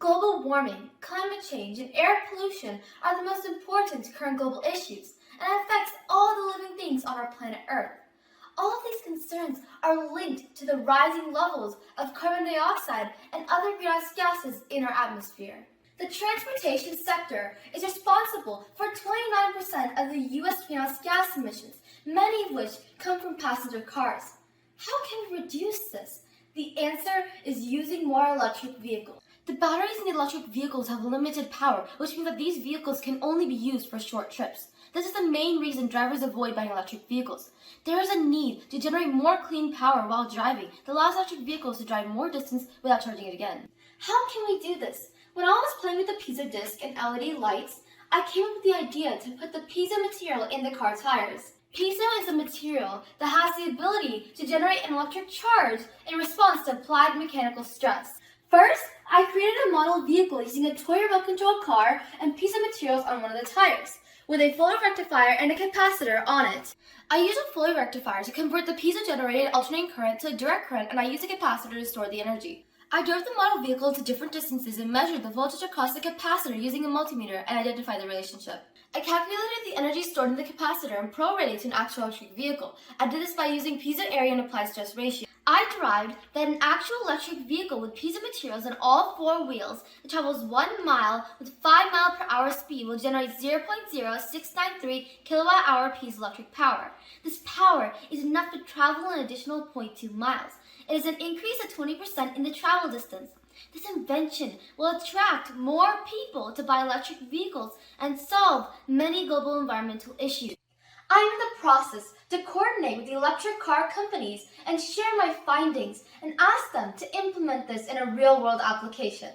Global warming, climate change, and air pollution are the most important current global issues and affects all the living things on our planet Earth. All of these concerns are linked to the rising levels of carbon dioxide and other greenhouse gases in our atmosphere. The transportation sector is responsible for 29% of the U.S. greenhouse gas emissions, many of which come from passenger cars. How can we reduce this? The answer is using more electric vehicles. The batteries in the electric vehicles have limited power, which means that these vehicles can only be used for short trips. This is the main reason drivers avoid buying electric vehicles. There is a need to generate more clean power while driving that allows electric vehicles to drive more distance without charging it again. How can we do this? When I was playing with the piezo disc and LED lights, I came up with the idea to put the piezo material in the car tires. Piezo is a material that has the ability to generate an electric charge in response to applied mechanical stress. First, I created a model vehicle using a toy remote-controlled car and piezo materials on one of the tires, with a photo rectifier and a capacitor on it. I use a Foley rectifier to convert the piezo-generated alternating current to a direct current, and I use a capacitor to store the energy. I drove the model vehicle to different distances and measured the voltage across the capacitor using a multimeter and identified the relationship. I calculated the energy stored in the capacitor and prorated to an actual electric vehicle. I did this by using piezo area and applied stress ratio. I derived that an actual electric vehicle with piezo materials on all four wheels that travels 1 mile with 5 mph speed will generate 0.0693 kilowatt-hour piezo electric power. This power is enough to travel an additional 0.2 miles. It is an increase of 20% in the travel distance. This invention will attract more people to buy electric vehicles and solve many global environmental issues. I am in the process to coordinate with the electric car companies and share my findings and ask them to implement this in a real-world application.